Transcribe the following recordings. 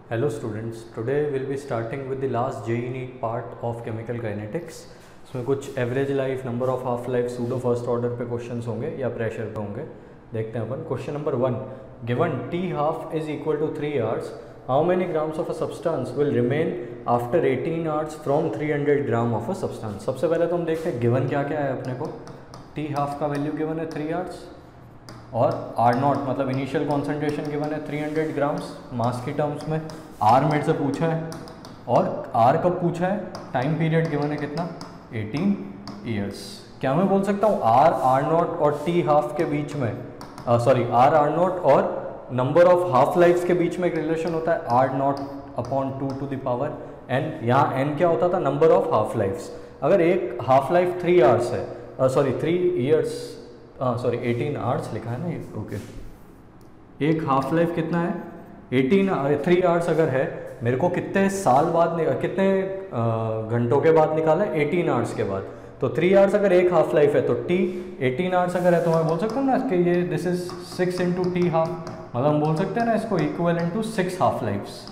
Hello students, today we'll be starting with the last JEE NEET part of chemical kinetics. इसमें कुछ average life, number of half life, pseudo first order पे questions होंगे या pressure पे होंगे. देखते हैं अपन. Question number 1, given T half is equal to 3 hours, how many grams of a substance will remain after 18 hours from 300 gram of a substance. सबसे पहले तो हम देखते हैं गिवन क्या क्या है अपने को. T half का वैल्यू गिवन है 3 hours और R0 मतलब इनिशियल कॉन्सेंट्रेशन गिवन है 300 ग्राम्स मास की टर्म्स में. R मेरे से पूछा है और R कब पूछा है, टाइम पीरियड गिवन है कितना, 18 ईयर्स. क्या मैं बोल सकता हूँ R0 और T हाफ के बीच में R0 और नंबर ऑफ हाफ लाइफ्स के बीच में एक रिलेशन होता है R0/2 to the power n. यहाँ n क्या होता था, नंबर ऑफ हाफ लाइफ्स. अगर एक हाफ लाइफ 3 आवर्स है, 3 ईयर्स, 18 आवर्स लिखा है ना ये, ओके. एक हाफ लाइफ कितना है 3 आवर्स अगर है, मेरे को कितने साल बाद कितने घंटों के बाद निकाला है, 18 आवर्स के बाद. तो 3 आवर्स अगर एक हाफ लाइफ है तो T 18 आवर्स अगर है तो मैं बोल सकता हूँ ना कि ये दिस इज 6 × T हाफ, मतलब हम बोल सकते हैं ना इसको इक्विवेलेंट टू 6 हाफ लाइफ्स.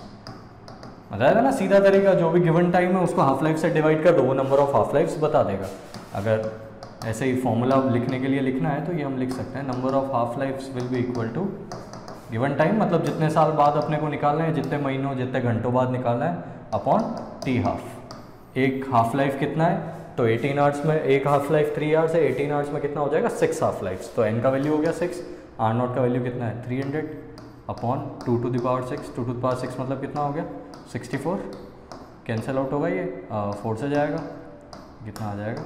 बताया था ना सीधा तरीका, जो भी गिवन टाइम है उसको हाफ लाइफ से डिवाइड कर दो, वो नंबर ऑफ हाफ लाइफ्स बता देगा. अगर ऐसे ही फॉर्मूला लिखने के लिए लिखना है तो ये हम लिख सकते हैं, number of half lives will be equal to given time, मतलब जितने साल बाद अपने को निकालना है, जितने महीनों जितने घंटों बाद निकालना है, अपॉन T हाफ. एक हाफ लाइफ कितना है तो 18 आवर्स में, एक हाफ लाइफ 3 आवर्स है, 18 आवर्स में कितना हो जाएगा 6 हाफ लाइफ्स. तो n का वैल्यू हो गया 6, R0 का वैल्यू कितना है 300 upon 2 to the power 6. 2 to the power 6 मतलब कितना हो गया 64. कैंसिल आउट होगा ये, 4 से जाएगा, कितना आ जाएगा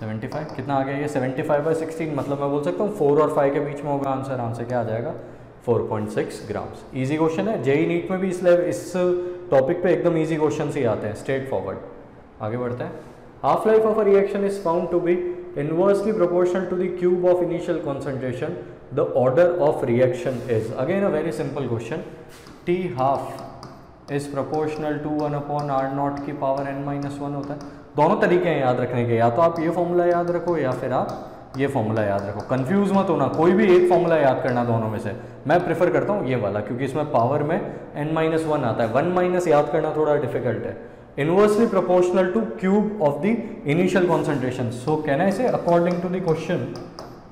75. कितना आ गया ये 75/16, मतलब मैं बोल सकता हूँ 4 और 5 के बीच में होगा आंसर. आंसर क्या आ जाएगा 4.6 ग्राम्स. इजी क्वेश्चन है, जेई नीट में भी इस टॉपिक पे एकदम इजी क्वेश्चन ही आते हैं, स्ट्रेट फॉरवर्ड. आगे बढ़ते हैं. Half life of a reaction is found to be inversely proportional to the cube of initial concentration. The order of reaction is, again a very simple question. T half is proportional to 1/R0 की power n-1 होता है. दोनों तरीके हैं याद रखने के, या तो आप ये फॉर्मूला याद रखो या फिर आप ये फॉर्मूला याद रखो. कंफ्यूज मत होना, कोई भी एक फॉर्मूला याद करना दोनों में से. मैं प्रेफर करता हूँ ये वाला, क्योंकि इसमें पावर में n-1 आता है. 1 माइनस याद करना थोड़ा डिफिकल्ट है. Inversely proportional to cube of the initial concentration. So कहना है इसे अकॉर्डिंग टू द क्वेश्चन,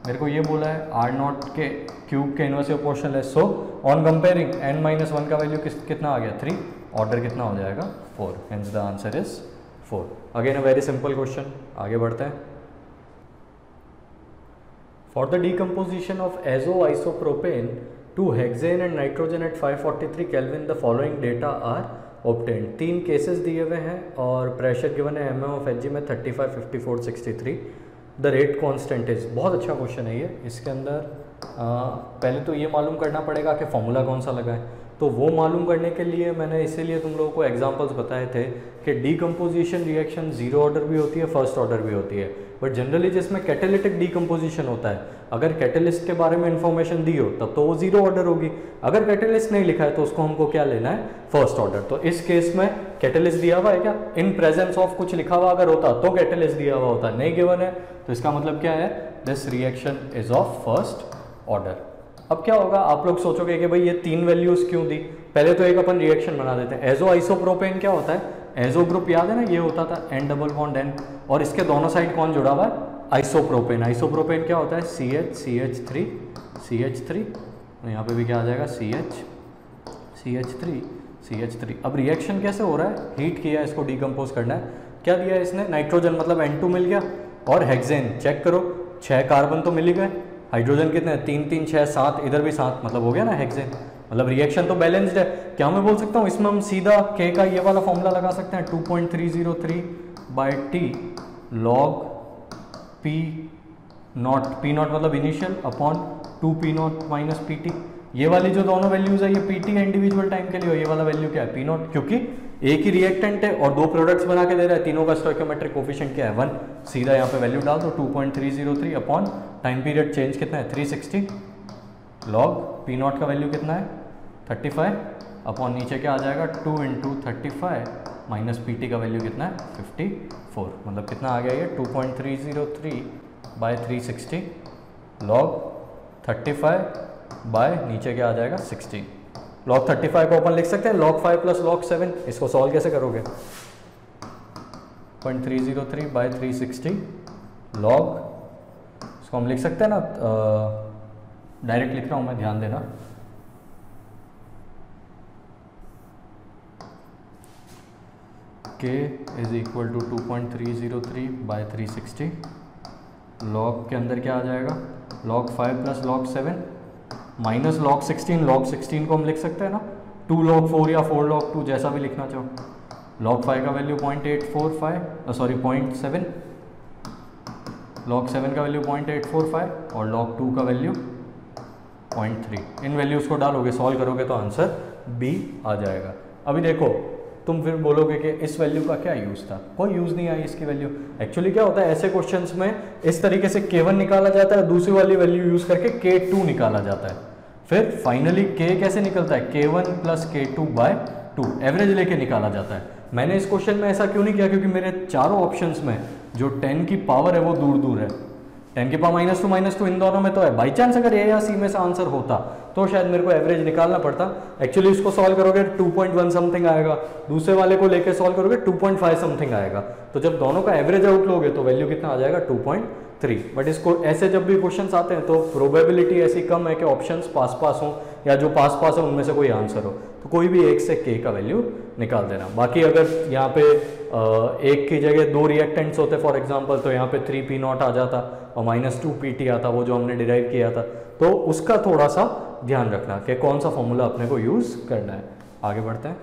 मेरे को ये बोला है R0 के क्यूब के इनवर्सली प्रोपोर्शनल है. सो ऑन कंपेयरिंग n-1 का वैल्यू कितना आ गया 3, ऑर्डर कितना हो जाएगा 4. Hence the answer is 4. Again a very simple question. आगे बढ़ते हैं. For the decomposition of azo isopropane to hexane and nitrogen at 543 kelvin the following data are obtained. 3 cases दिए हुए हैं और प्रेशर गिवन है mm of Hg में 35, 54, 63. The rate constant is. बहुत अच्छा क्वेश्चन है ये. इसके अंदर पहले तो ये मालूम करना पड़ेगा कि फॉर्मूला कौन सा लगा है. तो वो मालूम करने के लिए मैंने इसीलिए तुम लोगों को एग्जांपल्स बताए थे कि डीकम्पोजिशन रिएक्शन 0 ऑर्डर भी होती है, फर्स्ट ऑर्डर भी होती है. बट जनरली जिसमें कैटेलिटिक डीकम्पोजिशन होता है, अगर कैटेलिस्ट के बारे में इन्फॉर्मेशन दी हो तब तो वो 0 ऑर्डर होगी. अगर कैटेलिस्ट नहीं लिखा है तो उसको हमको क्या लेना है, फर्स्ट ऑर्डर. तो इस केस में कैटेलिस्ट दिया हुआ है क्या, इन प्रेजेंस ऑफ कुछ लिखा हुआ अगर होता तो कैटेलिस्ट दिया हुआ होता. नहीं गिवन है तो इसका मतलब क्या है, this reaction is of first order. अब क्या होगा, आप लोग सोचोगे कि भाई ये 3 वैल्यूज क्यों दी. पहले तो एक अपन रिएक्शन बना देते हैं. एजो आइसोप्रोपेन क्या होता है, एजो ग्रुप याद है ना, ये होता था N+N और इसके दोनों साइड कौन जुड़ा हुआ है, आइसोप्रोपेन. आइसोप्रोपेन क्या होता है CH, CH3. यहाँ पे भी क्या आ जाएगा CH3. अब रिएक्शन कैसे हो रहा है, हीट किया, इसको डिकम्पोज करना है. क्या दिया है इसने, नाइट्रोजन मतलब N2 मिल गया और हेक्सेन चेक करो 6 कार्बन तो मिल ही गए. हाइड्रोजन कितने हैं 3, 3, 6, 7, इधर भी 7, मतलब हो गया ना हेक्सेन. मतलब रिएक्शन तो बैलेंस्ड है. क्या मैं बोल सकता हूँ इसमें हम सीधा K का ये वाला फॉर्मूला लगा सकते हैं, 2.303/T log P0. P0 मतलब initial upon 2P0 minus PT. ये वाली जो दोनों वैल्यूज है ये PT है इंडिविजुअल टाइम के लिए, और ये वाला वैल्यू क्या है P0, क्योंकि एक ही रिएक्टेंट है और 2 प्रोडक्ट्स बना के दे रहा है. तीनों का स्टोइकियोमेट्रिक कोफिशिएंट क्या है 1. सीधा यहाँ पे वैल्यू डाल दो 2.303 अपॉन टाइम पीरियड चेंज कितना है 360 लॉग P0 का वैल्यू कितना है 35 अपॉन नीचे क्या आ जाएगा 2 × 35 माइनस PT का वैल्यू कितना है 54. मतलब कितना आ गया ये 2.303/360 लॉग 35 बाय नीचे क्या आ जाएगा 16। log 35 को अपन लिख सकते हैं log 5 प्लस log 7। इसको सॉल्व कैसे करोगे? 0.303 बाय 360 log, इसको हम लिख सकते हैं ना, डायरेक्ट लिख रहा हूँ मैं, ध्यान देना। k is equal to 2.303 by 360। log के अंदर क्या आ जाएगा? log 5 plus log 7 minus log 16। log 16 को हम लिख सकते हैं ना 2 log 4 या 4 log 2, जैसा भी लिखना चाहो। log 5 का वैल्यू 0.7, log 7 का वैल्यू 0.845 और log 2 का वैल्यू 0.3। इन वैल्यूज़ को डालोगे, सॉल्व करोगे तो आंसर B आ जाएगा। अभी देखो, तुम फिर बोलोगे कि इस वैल्यू का क्या यूज़ था? कोई यूज़ नहीं आई इसकी वैल्यू। एक्चुअली क्या होता है ऐसे क्वेश्चंस में, इस तरीके से k1 निकाला जाता है, दूसरी वाली वैल्यू यूज़ करके k2 निकाला जाता है। फिर फाइनली k कैसे निकलता है? k1 plus k2 bye 2 average लेके निकाला जाता है। मैंने इस क्वेश्चन में ऐसा क्यों नहीं किया? क्योंकि मेरे चारों ऑप्शंस में जो 10 की पावर है वो दूर दूर है। 10 की पावर -2 इन दोनों में तो है। बाई चांस अगर ए या सी में से आंसर होता तो शायद मेरे को एवरेज निकालना पड़ता। एक्चुअली इसको सॉल्व करोगे 2.1 समथिंग आएगा, दूसरे वाले को लेके सॉल्व करोगे 2.5 समथिंग आएगा। तो जब दोनों का एवरेज आउट लोगे तो वैल्यू कितना आ जाएगा? 2.3। बट इसको ऐसे जब भी क्वेश्चंस आते हैं तो प्रोबेबिलिटी ऐसी कम है कि ऑप्शंस पास पास हों या जो पास पास है उनमें से कोई आंसर हो, तो कोई भी एक से k का वैल्यू निकाल देना। बाकी अगर यहाँ पे एक की जगह 2 रिएक्टेंट्स होते फॉर एग्जांपल, तो यहाँ पे 3p0 आ जाता और -2pt आता, वो जो हमने डिराइव किया था। तो उसका थोड़ा सा ध्यान रखना कि कौन सा फॉर्मूला अपने को यूज करना है। आगे बढ़ते हैं।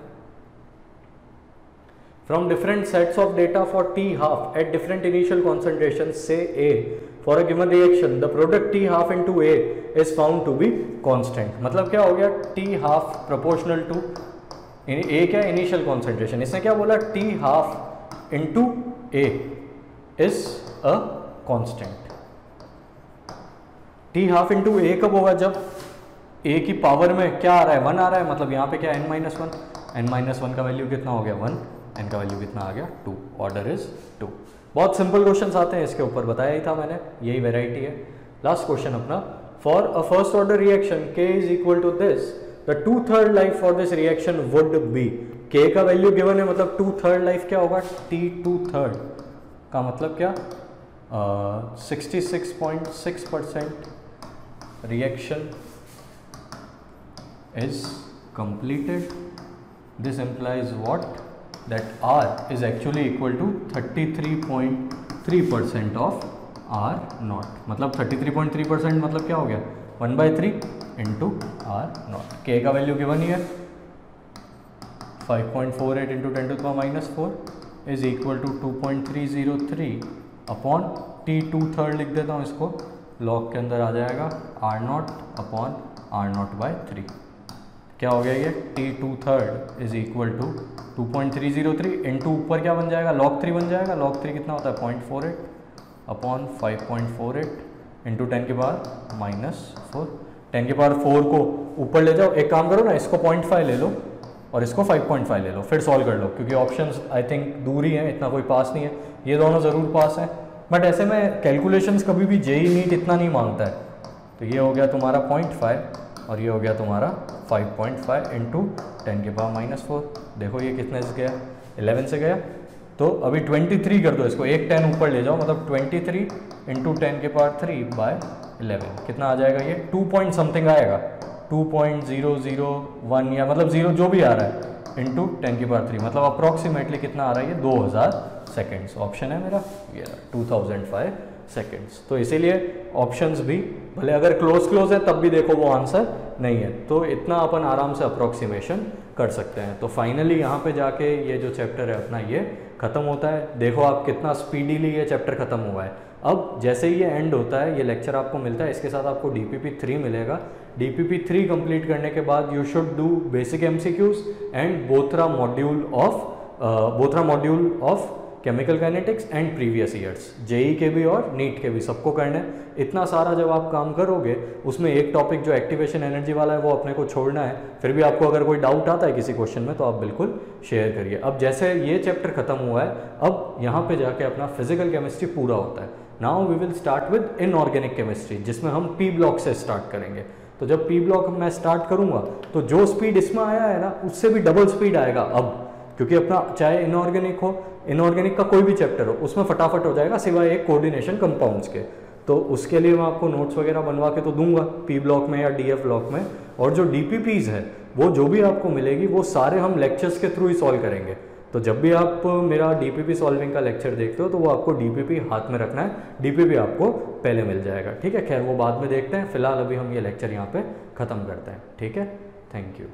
From different sets of data for T half at different initial concentrations, say A, for a given reaction, the product T half into A is found to be constant। मतलब क्या हो गया? T half proportional to A क्या? Initial concentration. इसने क्या बोला? T half into A is a constant। T half into A कब होगा? जब A की पावर में क्या आ रहा है? 1 आ रहा है, मतलब यहाँ पे क्या n-1, n-1 का वैल्यू कितना हो गया? 1, n का वैल्यू कितना आ गया? 2। Order is 2। बहुत सिंपल क्वेश्चंस आते हैं इसके ऊपर, बताया ही था मैंने, यही वेराइटी है। लास्ट क्वेश्चन अपना, for a first order reaction k is equal to this, the 2/3 life for this reaction would be. k का वैल्यू गिवन है, मतलब 2/3 लाइफ क्या होगा? t 2/3 का मतलब क्या? 66.6% reaction is completed. This implies what? That R is actually equal to 33.3% of R naught। मतलब 33.3% मतलब क्या हो गया? 1/3 इंटू R naught। K का वैल्यू गिवन ही है 5.48 into 10⁻⁻4 is equal to 2.303 upon T 2/3 लिख देता हूँ इसको, लॉग के अंदर आ जाएगा R naught upon R naught by 3। क्या हो गया ये? T 2/3 is equal to 2.303 into ऊपर क्या बन जाएगा? log 3 बन जाएगा। log 3 कितना होता है? 0.48 अपॉन 5.48 इंटू 10⁻⁻4। 10⁻4 को ऊपर ले जाओ, एक काम करो ना, इसको 0.5 ले लो और इसको 5.5 ले लो, फिर सॉल्व कर लो, क्योंकि ऑप्शंस आई थिंक दूर ही हैं, इतना कोई पास नहीं है। ये दोनों ज़रूर पास हैं, बट ऐसे में कैलकुलेशंस कभी भी जेई नीट इतना नहीं मांगता है। तो ये हो गया तुम्हारा 0.5 और ये हो गया तुम्हारा 5.5 इंटू 10⁻⁻4। देखो ये कितने से गया? 11 से गया। तो अभी 23 कर दो इसको, एक 10 ऊपर ले जाओ, मतलब 23 इंटू 10⁻³ बाय 11 कितना आ जाएगा? ये 2 पॉइंट समथिंग आएगा, 2.001 या मतलब 0 जो भी आ रहा है इंटू 10⁻³ मतलब अप्रॉक्सीमेटली कितना आ रहा है? ये 2000 सेकेंड्स। ऑप्शन है मेरा ये 2005 सेकेंड्स। तो इसीलिए ऑप्शंस भी भले अगर क्लोज है तब भी देखो वो आंसर नहीं है, तो इतना अपन आराम से अप्रॉक्सीमेशन कर सकते हैं। तो फाइनली यहाँ पे जाके ये जो चैप्टर है अपना ये ख़त्म होता है। देखो आप कितना स्पीडीली ये चैप्टर ख़त्म हुआ है। अब जैसे ही ये एंड होता है, ये लेक्चर आपको मिलता है, इसके साथ आपको DPP3 मिलेगा। DPP3 कंप्लीट करने के बाद you should do basic MCQs and Bothra module of chemical kinetics and previous years, JEE के भी और नीट के भी, सबको करना है। इतना सारा जब आप काम करोगे, उसमें एक टॉपिक जो एक्टिवेशन एनर्जी वाला है वो अपने को छोड़ना है। फिर भी आपको अगर कोई डाउट आता है किसी क्वेश्चन में तो आप बिल्कुल शेयर करिए। अब जैसे ये चैप्टर खत्म हुआ है, अब यहाँ पे जाके अपना फिजिकल केमिस्ट्री पूरा होता है। Now we will start with inorganic chemistry, जिसमें हम पी ब्लॉक से स्टार्ट करेंगे। तो जब पी ब्लॉक मैं स्टार्ट करूंगा तो जो स्पीड इसमें आया है ना, उससे भी डबल स्पीड आएगा अब, क्योंकि अपना चाहे इनऑर्गेनिक हो, इनऑर्गेनिक का कोई भी चैप्टर हो, उसमें फटाफट हो जाएगा सिवाय एक कोऑर्डिनेशन कंपाउंड्स के। तो उसके लिए मैं आपको नोट्स वगैरह बनवा के तो दूंगा पी ब्लॉक में या डीएफ ब्लॉक में, और जो डीपीपीज है वो जो भी आपको मिलेगी वो सारे हम लेक्चर्स के थ्रू ही सॉल्व करेंगे। तो जब भी आप मेरा डीपीपी सॉल्विंग का लेक्चर देखते हो तो वो आपको डीपीपी हाथ में रखना है, डीपीपी आपको पहले मिल जाएगा, ठीक है। खैर वो बाद में देखते हैं, फिलहाल अभी हम ये लेक्चर यहाँ पे ख़त्म करते हैं, ठीक है। Thank you.